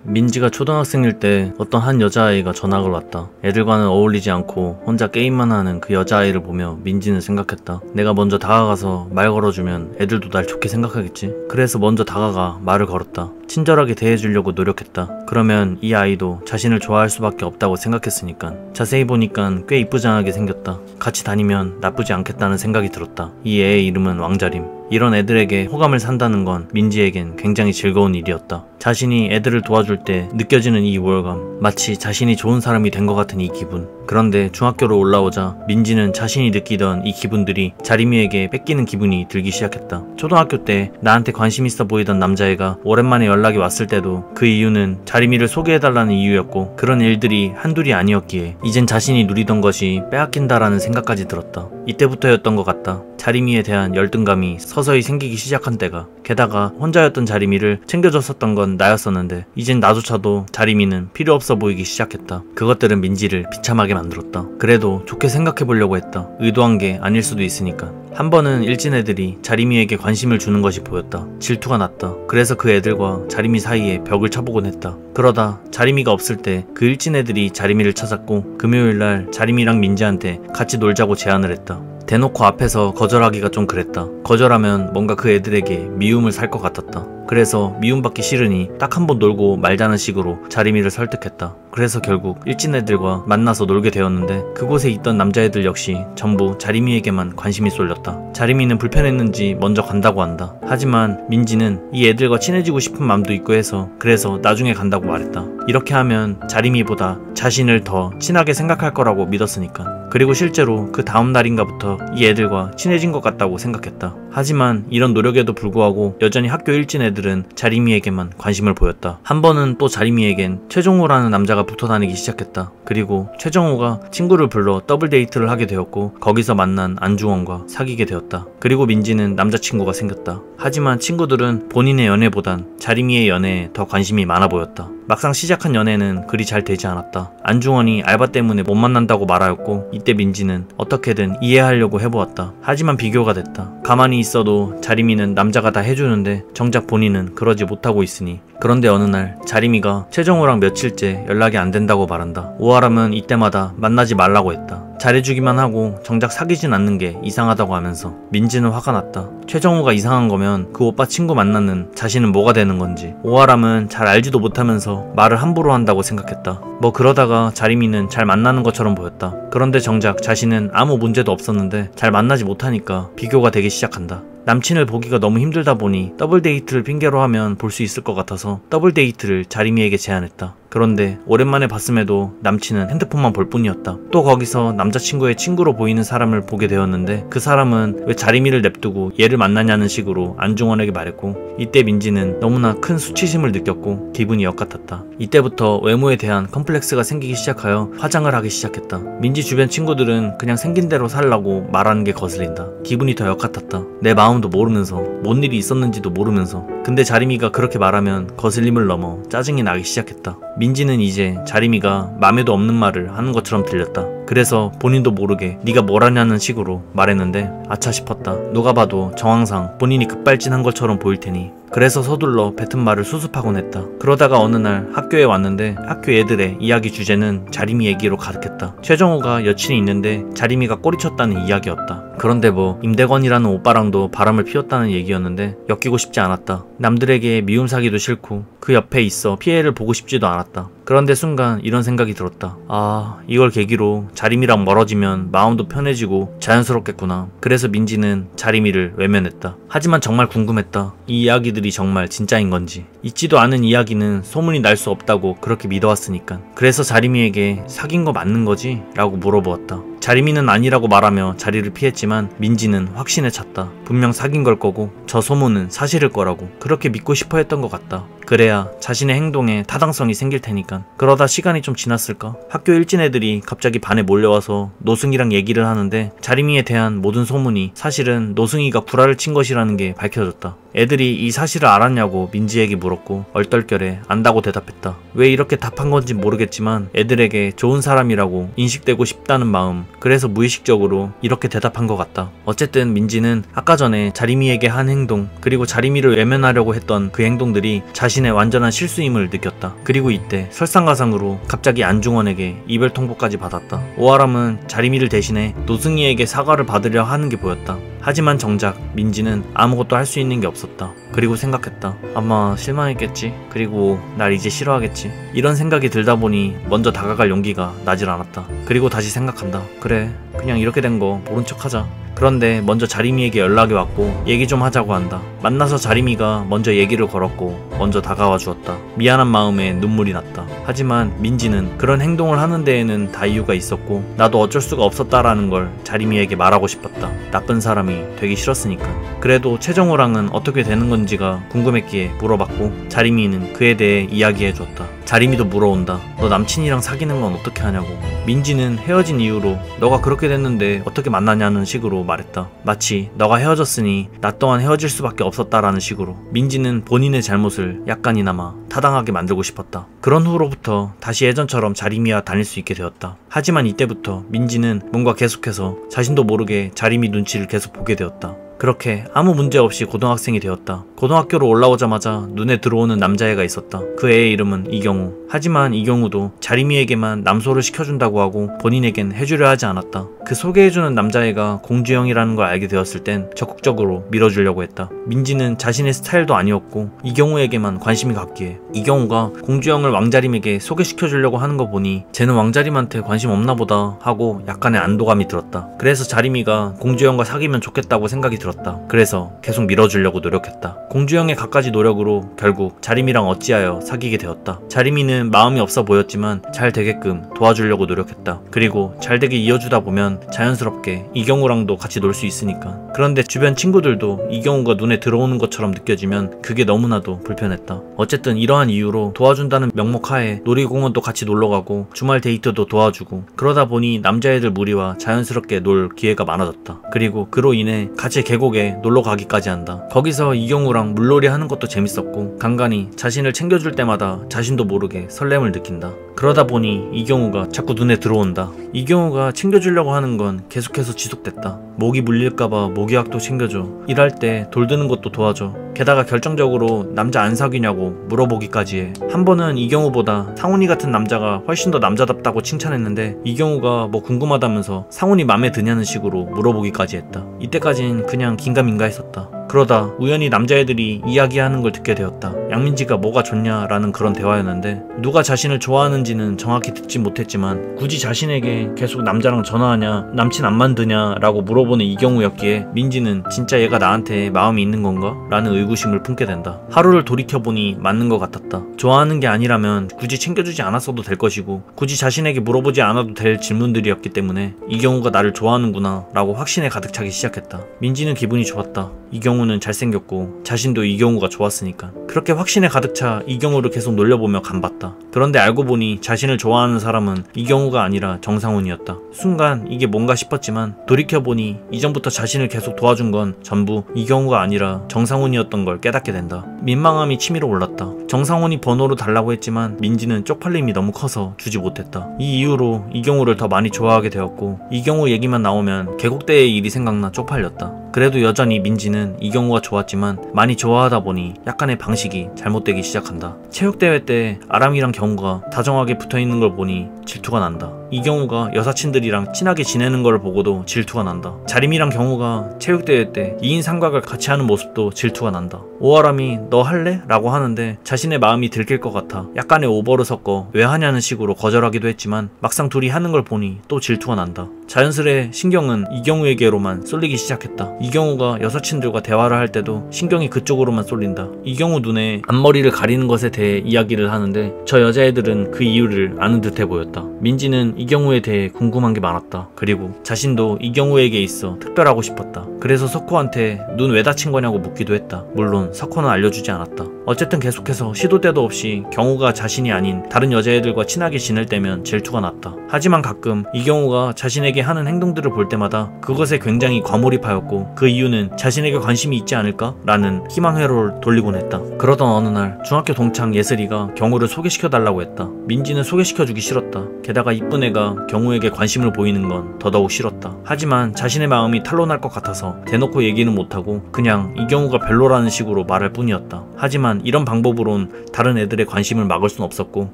민지가 초등학생일 때 어떤 한 여자아이가 전학을 왔다. 애들과는 어울리지 않고 혼자 게임만 하는 그 여자아이를 보며 민지는 생각했다. 내가 먼저 다가가서 말 걸어주면 애들도 날 좋게 생각하겠지. 그래서 먼저 다가가 말을 걸었다. 친절하게 대해주려고 노력했다. 그러면 이 아이도 자신을 좋아할 수밖에 없다고 생각했으니까. 자세히 보니까 꽤 이쁘장하게 생겼다. 같이 다니면 나쁘지 않겠다는 생각이 들었다. 이 애의 이름은 왕자림. 이런 애들에게 호감을 산다는 건 민지에겐 굉장히 즐거운 일이었다. 자신이 애들을 도와줄 때 느껴지는 이 우월감, 마치 자신이 좋은 사람이 된 것 같은 이 기분. 그런데 중학교로 올라오자 민지는 자신이 느끼던 이 기분들이 자림이에게 뺏기는 기분이 들기 시작했다. 초등학교 때 나한테 관심 있어 보이던 남자애가 오랜만에 연락이 왔을 때도 그 이유는 자림이를 소개해달라는 이유였고, 그런 일들이 한둘이 아니었기에 이젠 자신이 누리던 것이 빼앗긴다라는 생각까지 들었다. 이때부터였던 것 같다. 자림이에 대한 열등감이 서서히 생기기 시작한 때가. 게다가 혼자였던 자림이를 챙겨줬었던 건 나였었는데 이젠 나조차도 자림이는 필요 없어 보이기 시작했다. 그것들은 민지를 비참하게 만들었다. 그래도 좋게 생각해보려고 했다. 의도한 게 아닐 수도 있으니까. 한 번은 일진 애들이 자림이에게 관심을 주는 것이 보였다. 질투가 났다. 그래서 그 애들과 자림이 사이에 벽을 쳐보곤 했다. 그러다 자림이가 없을 때 그 일진 애들이 자림이를 찾았고, 금요일날 자림이랑 민지한테 같이 놀자고 제안을 했다. 대놓고 앞에서 거절하기가 좀 그랬다. 거절하면 뭔가 그 애들에게 미움을 살 것 같았다. 그래서 미움받기 싫으니 딱 한 번 놀고 말자는 식으로 자림이를 설득했다. 그래서 결국 일진 애들과 만나서 놀게 되었는데, 그곳에 있던 남자애들 역시 전부 자림이에게만 관심이 쏠렸다. 자림이는 불편했는지 먼저 간다고 한다. 하지만 민지는 이 애들과 친해지고 싶은 마음도 있고 해서 그래서 나중에 간다고 말했다. 이렇게 하면 자림이보다 자신을 더 친하게 생각할 거라고 믿었으니까. 그리고 실제로 그 다음 날인가부터 이 애들과 친해진 것 같다고 생각했다. 하지만 이런 노력에도 불구하고 여전히 학교 일진 애들은 자림이에게만 관심을 보였다. 한 번은 또 자림이에겐 최종우라는 남자가 붙어 다니기 시작했다. 그리고 최종우가 친구를 불러 더블 데이트를 하게 되었고, 거기서 만난 안중원과 사귀게 되었다. 그리고 민지는 남자친구가 생겼다. 하지만 친구들은 본인의 연애보단 자림이의 연애에 더 관심이 많아 보였다. 막상 시작한 연애는 그리 잘 되지 않았다. 안중원이 알바 때문에 못 만난다고 말하였고, 이때 민지는 어떻게든 이해하려고 해보았다. 하지만 비교가 됐다. 가만히 있어도 자림이는 남자가 다 해주는데 정작 본인은 그러지 못하고 있으니. 그런데 어느 날 자림이가 최정우랑 며칠째 연락이 안 된다고 말한다. 오아람은 이때마다 만나지 말라고 했다. 잘해주기만 하고 정작 사귀진 않는 게 이상하다고 하면서. 민지는 화가 났다. 최정우가 이상한 거면 그 오빠 친구 만나는 자신은 뭐가 되는 건지. 오아람은 잘 알지도 못하면서 말을 함부로 한다고 생각했다. 뭐 그러다가 자림이는 잘 만나는 것처럼 보였다. 그런데 정작 자신은 아무 문제도 없었는데 잘 만나지 못하니까 비교가 되기 시작한다. 남친을 보기가 너무 힘들다 보니 더블 데이트를 핑계로 하면 볼 수 있을 것 같아서 더블 데이트를 자림이에게 제안했다. 그런데 오랜만에 봤음에도 남친은 핸드폰만 볼 뿐이었다. 또 거기서 남자친구의 친구로 보이는 사람을 보게 되었는데, 그 사람은 왜 자림이를 냅두고 얘를 만나냐는 식으로 안중원에게 말했고, 이때 민지는 너무나 큰 수치심을 느꼈고 기분이 역같았다. 이때부터 외모에 대한 컴플렉스가 생기기 시작하여 화장을 하기 시작했다. 민지 주변 친구들은 그냥 생긴 대로 살라고 말하는 게 거슬린다. 기분이 더 역같았다. 내 마음도 모르면서, 뭔 일이 있었는지도 모르면서. 근데 자림이가 그렇게 말하면 거슬림을 넘어 짜증이 나기 시작했다. 민지는 이제 자림이가 맘에도 없는 말을 하는 것처럼 들렸다. 그래서 본인도 모르게 네가 뭘 하냐는 식으로 말했는데, 아차 싶었다. 누가 봐도 정황상 본인이 급발진한 것처럼 보일 테니. 그래서 서둘러 뱉은 말을 수습하곤 했다. 그러다가 어느 날 학교에 왔는데 학교 애들의 이야기 주제는 자림이 얘기로 가득했다. 최정우가 여친이 있는데 자림이가 꼬리쳤다는 이야기였다. 그런데 뭐 임대건이라는 오빠랑도 바람을 피웠다는 얘기였는데 엮이고 싶지 않았다. 남들에게 미움 사기도 싫고 그 옆에 있어 피해를 보고 싶지도 않았다. 그런데 순간 이런 생각이 들었다. 아, 이걸 계기로 자림이랑 멀어지면 마음도 편해지고 자연스럽겠구나. 그래서 민지는 자림이를 외면했다. 하지만 정말 궁금했다. 이 이야기들이 정말 진짜인 건지. 있지도 않은 이야기는 소문이 날 수 없다고 그렇게 믿어왔으니까. 그래서 자림이에게 사귄 거 맞는 거지? 라고 물어보았다. 자림이는 아니라고 말하며 자리를 피했지만 민지는 확신에 찼다. 분명 사귄 걸 거고 저 소문은 사실일 거라고 그렇게 믿고 싶어 했던 것 같다. 그래야 자신의 행동에 타당성이 생길 테니까. 그러다 시간이 좀 지났을까? 학교 일진 애들이 갑자기 반에 몰려와서 노승이랑 얘기를 하는데 자림이에 대한 모든 소문이 사실은 노승이가 구라를 친 것이라는 게 밝혀졌다. 애들이 이 사실을 알았냐고 민지에게 물었고 얼떨결에 안다고 대답했다. 왜 이렇게 답한 건지 모르겠지만 애들에게 좋은 사람이라고 인식되고 싶다는 마음, 그래서 무의식적으로 이렇게 대답한 것 같다. 어쨌든 민지는 아까 전에 자리미에게 한 행동, 그리고 자리미를 외면하려고 했던 그 행동들이 자신의 완전한 실수임을 느꼈다. 그리고 이때 설상가상으로 갑자기 안중원에게 이별 통보까지 받았다. 오아람은 자리미를 대신해 노승희에게 사과를 받으려 하는 게 보였다. 하지만 정작 민지는 아무것도 할 수 있는 게 없었다. 그리고 생각했다. 아마 실망했겠지. 그리고 날 이제 싫어하겠지. 이런 생각이 들다 보니 먼저 다가갈 용기가 나질 않았다. 그리고 다시 생각한다. 그래, 그냥 이렇게 된 거 모른 척 하자. 그런데 먼저 자리미에게 연락이 왔고 얘기 좀 하자고 한다. 만나서 자리미가 먼저 얘기를 걸었고 먼저 다가와 주었다. 미안한 마음에 눈물이 났다. 하지만 민지는 그런 행동을 하는 데에는 다 이유가 있었고 나도 어쩔 수가 없었다라는 걸 자리미에게 말하고 싶었다. 나쁜 사람이 되기 싫었으니까. 그래도 최정우랑은 어떻게 되는 건지가 궁금했기에 물어봤고 자리미는 그에 대해 이야기해 줬다. 자리미도 물어온다. 너 남친이랑 사귀는 건 어떻게 하냐고. 민지는 헤어진 이후로 너가 그렇게 됐는데 어떻게 만나냐는 식으로 말했다. 마치 너가 헤어졌으니 나 또한 헤어질 수밖에 없었다라는 식으로. 민지는 본인의 잘못을 약간이나마 타당하게 만들고 싶었다. 그런 후로부터 다시 예전처럼 자리미와 다닐 수 있게 되었다. 하지만 이때부터 민지는 뭔가 계속해서 자신도 모르게 자리미 눈치를 계속 보게 되었다. 그렇게 아무 문제 없이 고등학생이 되었다. 고등학교로 올라오자마자 눈에 들어오는 남자애가 있었다. 그 애의 이름은 이경우. 하지만 이경우도 자리미에게만 남소를 시켜준다고 하고 본인에겐 해주려 하지 않았다. 그 소개해주는 남자애가 공주영이라는 걸 알게 되었을 땐 적극적으로 밀어주려고 했다. 민지는 자신의 스타일도 아니었고 이경우에게만 관심이 갔기에 이경우가 공주영을 왕자림에게 소개시켜주려고 하는 거 보니 쟤는 왕자림한테 관심 없나 보다 하고 약간의 안도감이 들었다. 그래서 자리미가 공주영과 사귀면 좋겠다고 생각이 들었다. 그래서 계속 밀어주려고 노력했다. 공주영의 갖가지 노력으로 결국 자리미랑 어찌하여 사귀게 되었다. 자리미는 마음이 없어 보였지만 잘 되게끔 도와주려고 노력했다. 그리고 잘 되게 이어주다 보면 자연스럽게 이경우랑도 같이 놀 수 있으니까. 그런데 주변 친구들도 이경우가 눈에 들어오는 것처럼 느껴지면 그게 너무나도 불편했다. 어쨌든 이러한 이유로 도와준다는 명목하에 놀이공원도 같이 놀러가고 주말 데이트도 도와주고 그러다 보니 남자애들 무리와 자연스럽게 놀 기회가 많아졌다. 그리고 그로 인해 같이 계곡에 놀러 가기까지 한다. 거기서 이경우랑 물놀이 하는 것도 재밌었고 간간히 자신을 챙겨줄 때마다 자신도 모르게 설렘을 느낀다. 그러다 보니 이경우가 자꾸 눈에 들어온다. 이경우가 챙겨주려고 하는 건 계속해서 지속됐다. 모기 물릴까봐 모기약도 챙겨줘. 일할 때 돌 드는 것도 도와줘. 게다가 결정적으로 남자 안 사귀냐고 물어보기까지 해. 한 번은 이경우보다 상훈이 같은 남자가 훨씬 더 남자답다고 칭찬했는데 이경우가 뭐 궁금하다면서 상훈이 맘에 드냐는 식으로 물어보기까지 했다. 이때까진 그냥 긴가민가 했었다. 그러다 우연히 남자애들이 이야기하는 걸 듣게 되었다. 양민지가 뭐가 좋냐라는 그런 대화였는데 누가 자신을 좋아하는지는 정확히 듣지 못했지만 굳이 자신에게 계속 남자랑 전화하냐 남친 안 만드냐 라고 물어보는 이경우였기에 민지는 진짜 얘가 나한테 마음이 있는 건가? 라는 의구심을 품게 된다. 하루를 돌이켜보니 맞는 것 같았다. 좋아하는 게 아니라면 굳이 챙겨주지 않았어도 될 것이고 굳이 자신에게 물어보지 않아도 될 질문들이었기 때문에 이경우가 나를 좋아하는구나 라고 확신에 가득 차기 시작했다. 민지는 기분이 좋았다. 이경우는 잘생겼고 자신도 이경우가 좋았으니까. 그렇게 확신에 가득 차 이경우를 계속 놀려보며 간봤다. 그런데 알고 보니 자신을 좋아하는 사람은 이경우가 아니라 정상훈이었다. 순간 이게 뭔가 싶었지만 돌이켜보니 이전부터 자신을 계속 도와준 건 전부 이경우가 아니라 정상훈이었던 걸 깨닫게 된다. 민망함이 치밀어 올랐다. 정상훈이 번호를 달라고 했지만 민지는 쪽팔림이 너무 커서 주지 못했다. 이 이후로 이경우를 더 많이 좋아하게 되었고 이경우 얘기만 나오면 계곡대의 일이 생각나 쪽팔렸다. 그래도 여전히 민지는 이경우가 좋았지만 많이 좋아하다 보니 약간의 방식이 잘못되기 시작한다. 체육대회 때 아람이랑 경우가 다정하게 붙어있는 걸 보니 질투가 난다. 이경우가 여사친들이랑 친하게 지내는 걸 보고도 질투가 난다. 자림이랑 경우가 체육대회 때 2인 삼각을 같이 하는 모습도 질투가 난다. 오아람이 너 할래? 라고 하는데 자신의 마음이 들킬 것 같아 약간의 오버를 섞어 왜 하냐는 식으로 거절하기도 했지만 막상 둘이 하는 걸 보니 또 질투가 난다. 자연스레 신경은 이경우에게로만 쏠리기 시작했다. 이경우가 여사친들과 대화를 할 때도 신경이 그쪽으로만 쏠린다. 이경우 눈에 앞머리를 가리는 것에 대해 이야기를 하는데 저 여자애들은 그 이유를 아는 듯해 보였다. 민지는 이경우에 대해 궁금한 게 많았다. 그리고 자신도 이경우에게 있어 특별하고 싶었다. 그래서 석호한테 눈 왜 다친 거냐고 묻기도 했다. 물론 석호는 알려주지 않았다. 어쨌든 계속해서 시도 때도 없이 경우가 자신이 아닌 다른 여자애들과 친하게 지낼 때면 질투가 났다. 하지만 가끔 이경우가 자신에게 하는 행동들을 볼 때마다 그것에 굉장히 과몰입하였고 그 이유는 자신에게 관심이 있지 않을까? 라는 희망 회로를 돌리곤 했다. 그러던 어느 날 중학교 동창 예슬이가 경우를 소개시켜달라고 했다. 민지는 소개시켜주기 싫었다. 게다가 이쁜 애가 경우에게 관심을 보이는 건 더더욱 싫었다. 하지만 자신의 마음이 탄로날 것 같아서 대놓고 얘기는 못하고 그냥 이경우가 별로라는 식으로 말할 뿐이었다. 하지만 이런 방법으론 다른 애들의 관심을 막을 순 없었고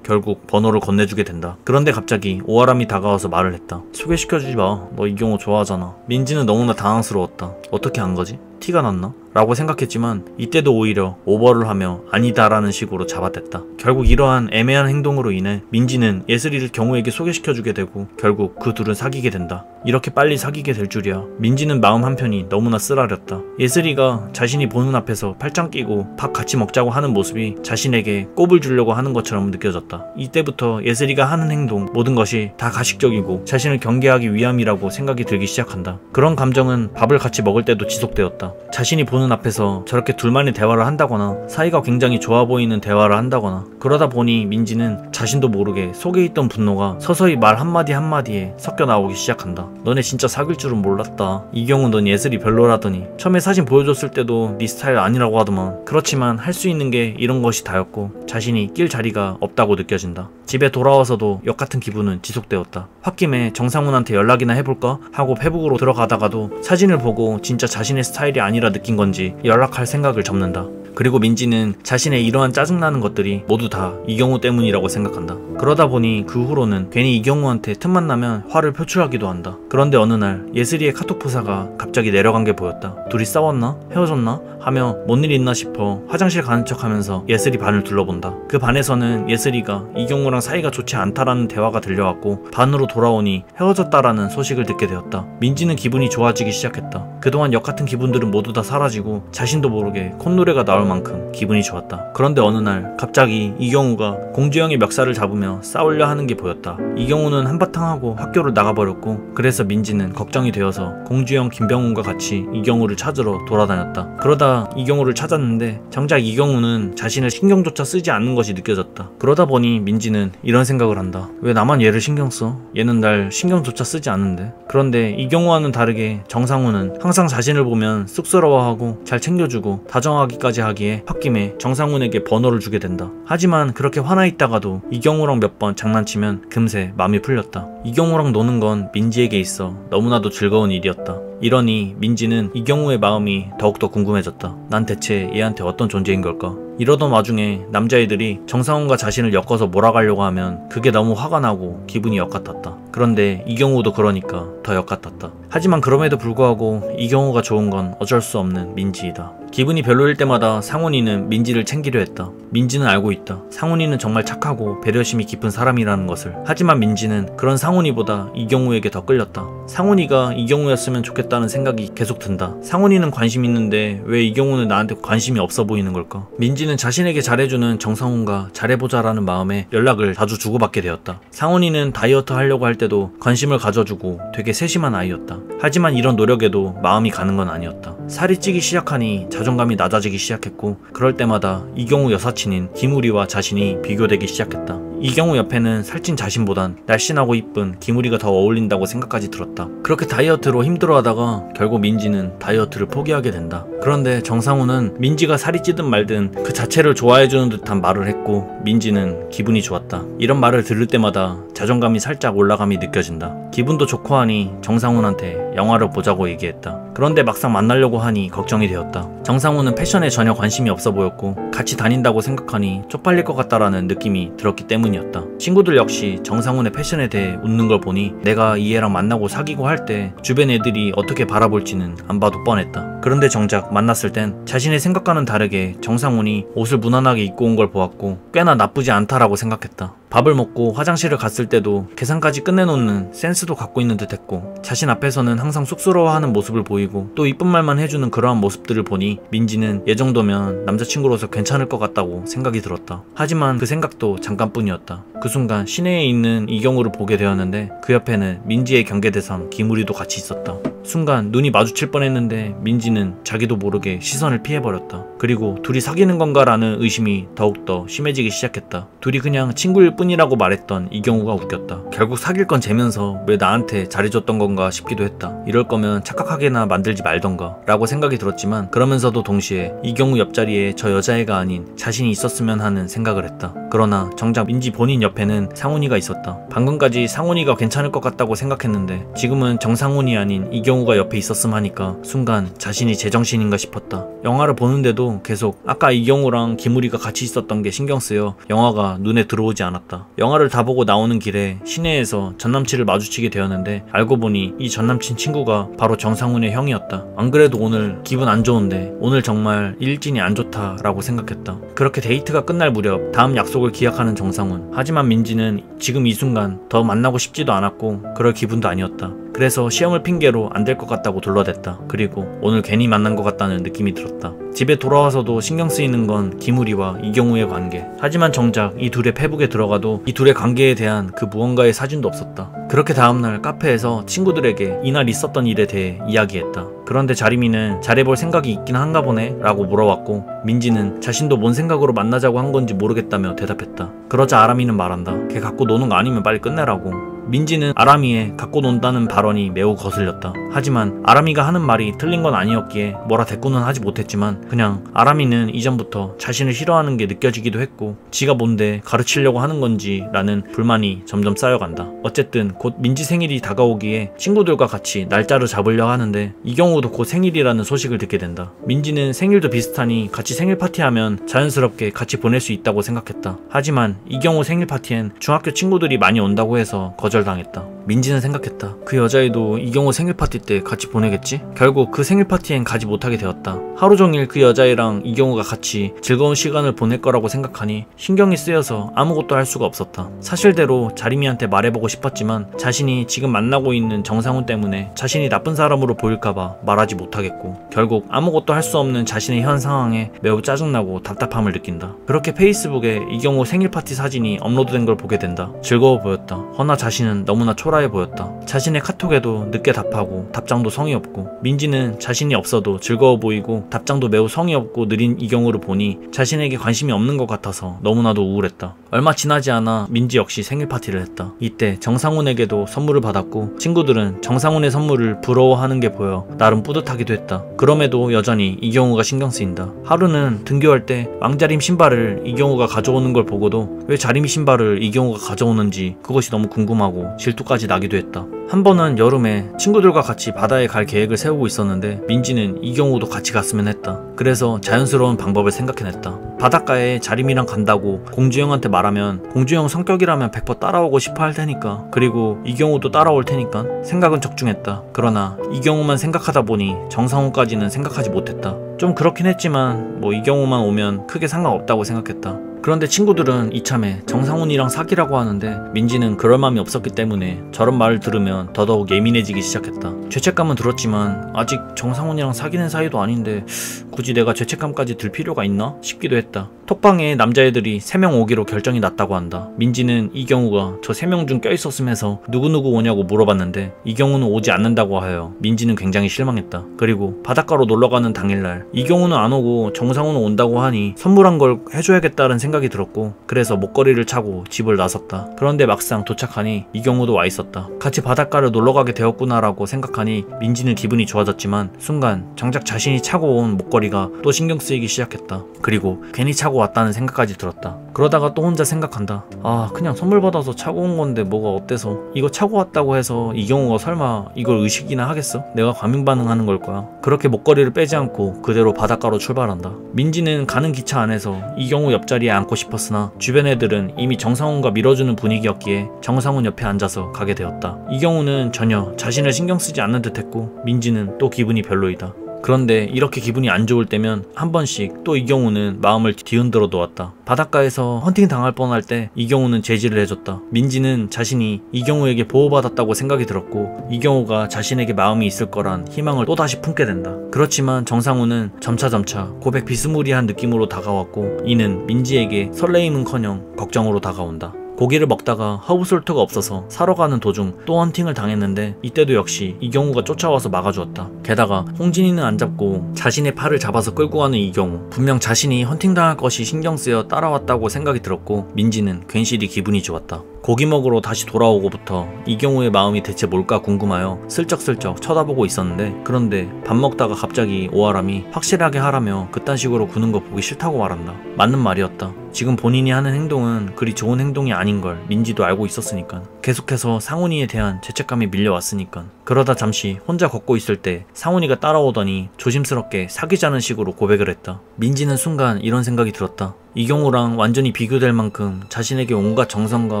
결국 번호를 건네주게 된다. 그런데 갑자기 오아람이 다가와서 말을 했다. 소개시켜주지 마. 너 이경우 좋아하잖아. 민지는 너무나 당황스러웠다. 어떻게 한 거지? 티가 났나? 라고 생각했지만 이때도 오히려 오버를 하며 아니다라는 식으로 잡아댔다. 결국 이러한 애매한 행동으로 인해 민지는 예슬이를 경우에게 소개시켜주게 되고 결국 그 둘은 사귀게 된다. 이렇게 빨리 사귀게 될 줄이야. 민지는 마음 한편이 너무나 쓰라렸다. 예슬이가 자신이 보는 앞에서 팔짱 끼고 밥 같이 먹자고 하는 모습이 자신에게 꼽을 주려고 하는 것처럼 느껴졌다. 이때부터 예슬이가 하는 행동 모든 것이 다 가식적이고 자신을 경계하기 위함이라고 생각이 들기 시작한다. 그런 감정은 밥을 같이 먹을 때도 지속되었다. 자신이 보는 앞에서 저렇게 둘만의 대화를 한다거나 사이가 굉장히 좋아 보이는 대화를 한다거나 그러다 보니 민지는 자신도 모르게 속에 있던 분노가 서서히 말 한마디 한마디에 섞여 나오기 시작한다. 너네 진짜 사귈 줄은 몰랐다. 이경우 넌 예슬이 별로라더니 처음에 사진 보여줬을 때도 네 스타일 아니라고 하더만. 그렇지만 할 수 있는 게 이런 것이 다였고 자신이 낄 자리가 없다고 느껴진다. 집에 돌아와서도 역같은 기분은 지속되었다. 홧김에 정상훈한테 연락이나 해볼까 하고 페북으로 들어가다가도 사진을 보고 진짜 자신의 스타일이 아니라 느낀 건지 연락할 생각을 접는다. 그리고 민지는 자신의 이러한 짜증나는 것들이 모두 다 이경우 때문이라고 생각한다. 그러다 보니 그 후로는 괜히 이경우한테 틈만 나면 화를 표출하기도 한다. 그런데 어느 날 예슬이의 카톡 프사가 갑자기 내려간 게 보였다. 둘이 싸웠나? 헤어졌나? 하며 뭔 일 있나 싶어 화장실 가는 척 하면서 예슬이 반을 둘러본다. 그 반에서는 예슬이가 이경우랑 사이가 좋지 않다라는 대화가 들려왔고 반으로 돌아오니 헤어졌다라는 소식을 듣게 되었다. 민지는 기분이 좋아지기 시작했다. 그동안 역같은 기분들은 모두 다 사라지고 자신도 모르게 콧노래가 나올 만큼 기분이 좋았다. 그런데 어느 날 갑자기 이경우가 공주영의 멱살을 잡으며 싸우려 하는 게 보였다. 이경우는 한바탕 하고 학교를 나가버렸고 그래서 민지는 걱정이 되어서 공주영 김병훈과 같이 이경우를 찾으러 돌아다녔다. 그러다 이경우를 찾았는데 정작 이경우는 자신을 신경조차 쓰지 않는 것이 느껴졌다. 그러다 보니 민지는 이런 생각을 한다. 왜 나만 얘를 신경 써? 얘는 날 신경조차 쓰지 않는데. 그런데 이경우와는 다르게 정상훈은 항상 자신을 보면 쑥스러워하고 잘 챙겨주고 다정하기까지 하기에 홧김에 정상훈에게 번호를 주게 된다. 하지만 그렇게 화나 있다가도 이경우랑 몇 번 장난치면 금세 마음이 풀렸다. 이경우랑 노는 건 민지에게 있어 너무나도 즐거운 일이었다. 이러니 민지는 이경우의 마음이 더욱더 궁금해졌다. 난 대체 얘한테 어떤 존재인 걸까? 이러던 와중에 남자애들이 정상훈과 자신을 엮어서 몰아가려고 하면 그게 너무 화가 나고 기분이 역같았다. 그런데 이경우도 그러니까 더 역같았다. 하지만 그럼에도 불구하고 이경우가 좋은 건 어쩔 수 없는 민지이다. 기분이 별로일 때마다 상훈이는 민지를 챙기려 했다. 민지는 알고 있다. 상훈이는 정말 착하고 배려심이 깊은 사람이라는 것을. 하지만 민지는 그런 상훈이보다 이경우에게 더 끌렸다. 상훈이가 이경우였으면 좋겠다는 생각이 계속 든다. 상훈이는 관심 있는데 왜 이경우는 나한테 관심이 없어 보이는 걸까? 민지는 자신에게 잘해주는 정상훈과 잘해보자라는 마음에 연락을 자주 주고받게 되었다. 상훈이는 다이어트 하려고 할 때도 관심을 가져주고 되게 세심한 아이였다. 하지만 이런 노력에도 마음이 가는 건 아니었다. 살이 찌기 시작하니 자존감이 낮아지기 시작했고 그럴 때마다 이경우 여사친인 김우리와 자신이 비교되기 시작했다. 이경우 옆에는 살찐 자신보단 날씬하고 이쁜 김우리가 더 어울린다고 생각까지 들었다. 그렇게 다이어트로 힘들어하다가 결국 민지는 다이어트를 포기하게 된다. 그런데 정상훈은 민지가 살이 찌든 말든 그 자체를 좋아해주는 듯한 말을 했고 민지는 기분이 좋았다. 이런 말을 들을 때마다 자존감이 살짝 올라감이 느껴진다. 기분도 좋고 하니 정상훈한테 영화를 보자고 얘기했다. 그런데 막상 만나려고 하니 걱정이 되었다. 정상훈은 패션에 전혀 관심이 없어 보였고 같이 다닌다고 생각하니 쪽팔릴 것 같다라는 느낌이 들었기 때문이었다. 친구들 역시 정상훈의 패션에 대해 웃는 걸 보니 내가 이 애랑 만나고 사귀고 할 때 주변 애들이 어떻게 바라볼지는 안 봐도 뻔했다. 그런데 정작 만났을 땐 자신의 생각과는 다르게 정상훈이 옷을 무난하게 입고 온 걸 보았고 꽤나 나쁘지 않다라고 생각했다. 밥을 먹고 화장실을 갔을 때도 계산까지 끝내놓는 센스도 갖고 있는 듯 했고 자신 앞에서는 항상 쑥스러워하는 모습을 보이고 또 이쁜 말만 해주는 그러한 모습들을 보니 민지는 얘 정도면 남자친구로서 괜찮을 것 같다고 생각이 들었다. 하지만 그 생각도 잠깐뿐이었다. 그 순간 시내에 있는 이경우를 보게 되었는데 그 옆에는 민지의 경계대상 김우리도 같이 있었다. 순간 눈이 마주칠 뻔했는데 민지는 자기도 모르게 시선을 피해버렸다. 그리고 둘이 사귀는 건가라는 의심이 더욱더 심해지기 시작했다. 둘이 그냥 친구일 뿐이라고 말했던 이경우가 웃겼다. 결국 사귈 건 재면서 왜 나한테 잘해줬던 건가 싶기도 했다. 이럴 거면 착각하게나 만들지 말던가 라고 생각이 들었지만 그러면서도 동시에 이경우 옆자리에 저 여자애가 아닌 자신이 있었으면 하는 생각을 했다. 그러나 정작 민지 본인 옆에는 상훈이가 있었다. 방금까지 상훈이가 괜찮을 것 같다고 생각했는데 지금은 정상훈이 아닌 이경우가 옆에 있었음 하니까 순간 자신이 제정신인가 싶었다. 영화를 보는데도 계속 아까 이경우랑 김우리가 같이 있었던 게 신경 쓰여 영화가 눈에 들어오지 않았다. 영화를 다 보고 나오는 길에 시내에서 전남친을 마주치게 되었는데 알고 보니 이 전남친 친구가 바로 정상훈의 형이었다. 안 그래도 오늘 기분 안 좋은데 오늘 정말 일진이 안 좋다라고 생각했다. 그렇게 데이트가 끝날 무렵 다음 약속을 기약하는 정상훈. 하지만 민지는 지금 이 순간 더 만나고 싶지도 않았고 그럴 기분도 아니었다. 그래서 시험을 핑계로 안 될 것 같다고 둘러댔다. 그리고 오늘 괜히 만난 것 같다는 느낌이 들었다. 집에 돌아와서도 신경 쓰이는 건 김우리와 이경우의 관계. 하지만 정작 이 둘의 페북에 들어가도 이 둘의 관계에 대한 그 무언가의 사진도 없었다. 그렇게 다음날 카페에서 친구들에게 이날 있었던 일에 대해 이야기했다. 그런데 자리미는 잘해볼 생각이 있긴 한가 보네 라고 물어왔고 민지는 자신도 뭔 생각으로 만나자고 한 건지 모르겠다며 대답했다. 그러자 아람이는 말한다. 걔 갖고 노는 거 아니면 빨리 끝내라고. 민지는 아람이의 갖고 논다는 발언이 매우 거슬렸다. 하지만 아람이가 하는 말이 틀린 건 아니었기에 뭐라 대꾸는 하지 못했지만 그냥 아람이는 이전부터 자신을 싫어하는 게 느껴지기도 했고 지가 뭔데 가르치려고 하는 건지 라는 불만이 점점 쌓여간다. 어쨌든 곧 민지 생일이 다가오기에 친구들과 같이 날짜를 잡으려 하는데 이경우도 곧 생일이라는 소식을 듣게 된다. 민지는 생일도 비슷하니 같이 생일 파티하면 자연스럽게 같이 보낼 수 있다고 생각했다. 하지만 이경우 생일 파티엔 중학교 친구들이 많이 온다고 해서 거절당했다. 민지는 생각했다. 그 여자애도 이경우 생일 파티 때 같이 보내겠지? 결국 그 생일 파티엔 가지 못하게 되었다. 하루 종일 그 여자애랑 이경우가 같이 즐거운 시간을 보낼 거라고 생각하니 신경이 쓰여서 아무것도 할 수가 없었다. 사실대로 자리미한테 말해보고 싶었지만 자신이 지금 만나고 있는 정상훈 때문에 자신이 나쁜 사람으로 보일까봐 말하지 못하겠고 결국 아무것도 할 수 없는 자신의 현 상황에 매우 짜증나고 답답함을 느낀다. 그렇게 페이스북에 이경우 생일 파티 사진이 업로드된 걸 보게 된다. 즐거워 보였다. 허나 자신은 너무나 초라해 보였다. 자신의 카톡에도 늦게 답하고 답장도 성의 없고 민지는 자신이 없어도 즐거워 보이고 답장도 매우 성의 없고 느린 이경우를 보니 자신에게 관심이 없는 것 같아서 너무나도 우울했다. 얼마 지나지 않아 민지 역시 생일 파티를 했다. 이때 정상훈에게도 선물을 받았고 친구들은 정상훈의 선물을 부러워하는 게 보여 나름 뿌듯하기도 했다. 그럼에도 여전히 이경우가 신경 쓰인다. 하루는 등교할 때 왕자림 신발을 이경우가 가져오는 걸 보고도 왜 자림이 신발을 이경우가 가져오는지 그것이 너무 궁금하고 질투까지 나기도 했다. 한 번은 여름에 친구들과 같이 바다에 갈 계획을 세우고 있었는데 민지는 이경우도 같이 갔으면 했다. 그래서 자연스러운 방법을 생각해냈다. 바닷가에 자림이랑 간다고 공주형한테 말하면 공주형 성격이라면 100% 따라오고 싶어 할 테니까 그리고 이경우도 따라올 테니까 생각은 적중했다. 그러나 이경우만 생각하다 보니 정상훈까지는 생각하지 못했다. 좀 그렇긴 했지만 뭐 이경우만 오면 크게 상관없다고 생각했다. 그런데 친구들은 이참에 정상훈이랑 사귀라고 하는데 민지는 그럴 마음이 없었기 때문에 저런 말을 들으면 더더욱 예민해지기 시작했다. 죄책감은 들었지만 아직 정상훈이랑 사귀는 사이도 아닌데 굳이 내가 죄책감까지 들 필요가 있나 싶기도 했다. 톡방에 남자애들이 3명 오기로 결정이 났다고 한다. 민지는 이경우가 저 3명 중 껴있었음 해서 누구누구 오냐고 물어봤는데 이경우는 오지 않는다고 하여 민지는 굉장히 실망했다. 그리고 바닷가로 놀러가는 당일날 이경우는 안 오고 정상훈은 온다고 하니 선물한 걸 해줘야겠다는 생각이 들었고 그래서 목걸이를 차고 집을 나섰다. 그런데 막상 도착하니 이경우도 와 있었다. 같이 바닷가를 놀러가게 되었구나라고 생각하니 민지는 기분이 좋아졌지만 순간 정작 자신이 차고 온 목걸이가 또 신경 쓰이기 시작했다. 그리고 괜히 차고 왔다는 생각까지 들었다. 그러다가 또 혼자 생각한다. 아 그냥 선물 받아서 차고 온 건데 뭐가 어때서 이거 차고 왔다고 해서 이경우가 설마 이걸 의식이나 하겠어? 내가 과민 반응하는 걸 거야. 그렇게 목걸이를 빼지 않고 그대로 바닷가로 출발한다. 민지는 가는 기차 안에서 이경우 옆자리에 앉고 싶었으나 주변 애들은 이미 정상훈과 밀어주는 분위기였기에 정상훈 옆에 앉아서 가게 되었다. 이경우는 전혀 자신을 신경 쓰지 않는 듯 했고 민지는 또 기분이 별로이다. 그런데 이렇게 기분이 안 좋을 때면 한 번씩 또 이경우는 마음을 뒤흔들어 놓았다. 바닷가에서 헌팅 당할 뻔할 때 이경우는 제지를 해줬다. 민지는 자신이 이경우에게 보호받았다고 생각이 들었고 이경우가 자신에게 마음이 있을 거란 희망을 또다시 품게 된다. 그렇지만 정상훈은 점차점차 고백 비스무리한 느낌으로 다가왔고 이는 민지에게 설레임은커녕 걱정으로 다가온다. 고기를 먹다가 허브솔트가 없어서 사러 가는 도중 또 헌팅을 당했는데 이때도 역시 이경우가 쫓아와서 막아주었다. 게다가 홍진이는 안 잡고 자신의 팔을 잡아서 끌고 가는 이경우. 분명 자신이 헌팅당할 것이 신경 쓰여 따라왔다고 생각이 들었고 민지는 괜시리 기분이 좋았다. 고기 먹으러 다시 돌아오고부터 이경우의 마음이 대체 뭘까 궁금하여 슬쩍슬쩍 쳐다보고 있었는데, 그런데 밥 먹다가 갑자기 오아람이 확실하게 하라며 그딴 식으로 구는 거 보기 싫다고 말한다. 맞는 말이었다. 지금 본인이 하는 행동은 그리 좋은 행동이 아닌 걸 민지도 알고 있었으니까. 계속해서 상훈이에 대한 죄책감이 밀려왔으니까. 그러다 잠시 혼자 걷고 있을 때 상훈이가 따라오더니 조심스럽게 사귀자는 식으로 고백을 했다. 민지는 순간 이런 생각이 들었다. 이경우랑 완전히 비교될 만큼 자신에게 온갖 정성과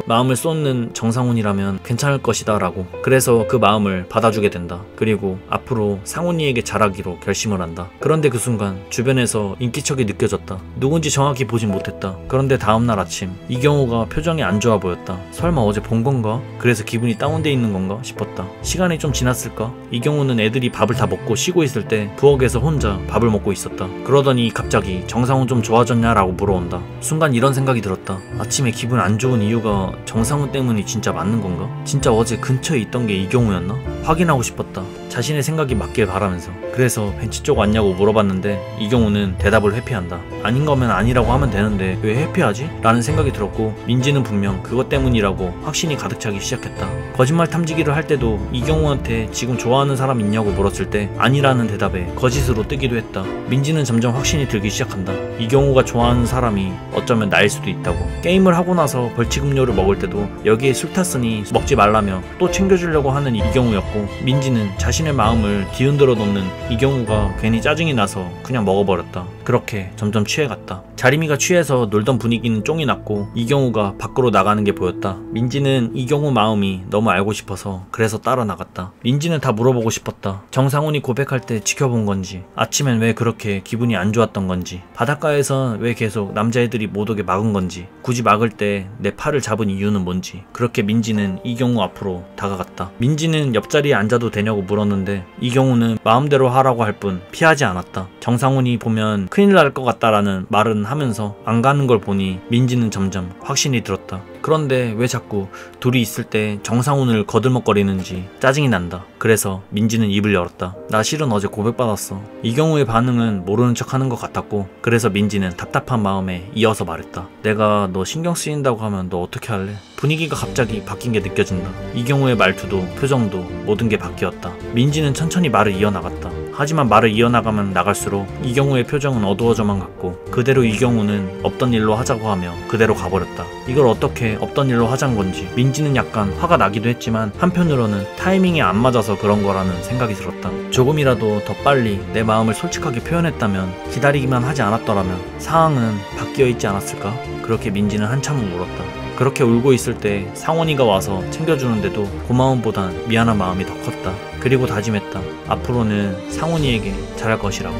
마음을 쏟는 정상훈이라면 괜찮을 것이다 라고. 그래서 그 마음을 받아주게 된다. 그리고 앞으로 상훈이에게 잘하기로 결심을 한다. 그런데 그 순간 주변에서 인기척이 느껴졌다. 누군지 정확히 보진 못했다. 그런데 다음날 아침 이경우가 표정이 안 좋아 보였다. 설마 어제 본 건가? 그래서 기분이 다운돼 있는 건가 싶었다. 시간이 좀 지났을까? 이경우는 애들이 밥을 다 먹고 쉬고 있을 때 부엌에서 혼자 밥을 먹고 있었다. 그러더니 갑자기 정상훈 좀 좋아졌냐라고 물어온다. 순간 이런 생각이 들었다. 아침에 기분 안 좋은 이유가 정상훈 때문이 진짜 맞는 건가? 진짜 어제 근처에 있던 게 이경우였나? 확인하고 싶었다. 자신의 생각이 맞길 바라면서. 그래서 벤치 쪽 왔냐고 물어봤는데 이경우는 대답을 회피한다. 아닌 거면 아니라고 하면 되는데 왜 회피하지? 라는 생각이 들었고 민지는 분명 그것 때문이라고 확신이 가득 차기 시작했다. 거짓말 탐지기를 할 때도 이경우한테 지금 좋아하는 사람 있냐고 물었을 때 아니라는 대답에 거짓으로 뜨기도 했다. 민지는 점점 확신이 들기 시작한다. 이경우가 좋아하는 사람이 어쩌면 나일 수도 있다고. 게임을 하고 나서 벌칙 음료를 먹을 때도 여기에 술 탔으니 먹지 말라며 또 챙겨주려고 하는 이경우였고, 민지는 자신의 마음을 뒤흔들어 놓는 이경우가 괜히 짜증이 나서 그냥 먹어버렸다. 그렇게 점점 취해갔다. 자림이가 취해서 놀던 분위기는 쫑이 났고 이경우가 밖으로 나가는 게 보였다. 민지는 이경우 마음이 너무 알고 싶어서 그래서 따라 나갔다. 민지는 다 물어보고 싶었다. 정상훈이 고백할 때 지켜본 건지, 아침엔 왜 그렇게 기분이 안 좋았던 건지, 바닷가에선 왜 계속 남자애들이 못 오게 막은 건지, 굳이 막을 때 내 팔을 잡은 이유는 뭔지. 그렇게 민지는 이경우 앞으로 다가갔다. 민지는 옆자리에 앉아도 되냐고 물었는데 이경우는 마음대로 하라고 할 뿐 피하지 않았다. 정상훈이 보면 큰일 날 것 같다라는 말은 하면서 안 가는 걸 보니 민지는 점점 확신이 들었다. 그런데 왜 자꾸 둘이 있을 때 정상훈을 거들먹거리는지 짜증이 난다. 그래서 민지는 입을 열었다. 나 실은 어제 고백받았어. 이경우의 반응은 모르는 척 하는 것 같았고, 그래서 민지는 답답한 마음에 이어서 말했다. 내가 너 신경 쓰인다고 하면 너 어떻게 할래? 분위기가 갑자기 바뀐 게 느껴진다. 이경우의 말투도 표정도 모든 게 바뀌었다. 민지는 천천히 말을 이어나갔다. 하지만 말을 이어나가면 나갈수록 이경우의 표정은 어두워져만 갔고, 그대로 이경우는 없던 일로 하자고 하며 그대로 가버렸다. 이걸 어떻게 없던 일로 하자는 건지 민지는 약간 화가 나기도 했지만 한편으로는 타이밍이 안 맞아서 그런 거라는 생각이 들었다. 조금이라도 더 빨리 내 마음을 솔직하게 표현했다면, 기다리기만 하지 않았더라면 상황은 바뀌어 있지 않았을까? 그렇게 민지는 한참을 울었다. 그렇게 울고 있을 때 상원이가 와서 챙겨주는데도 고마움보단 미안한 마음이 더 컸다. 그리고 다짐했다. 앞으로는 상훈이에게 잘할 것이라고.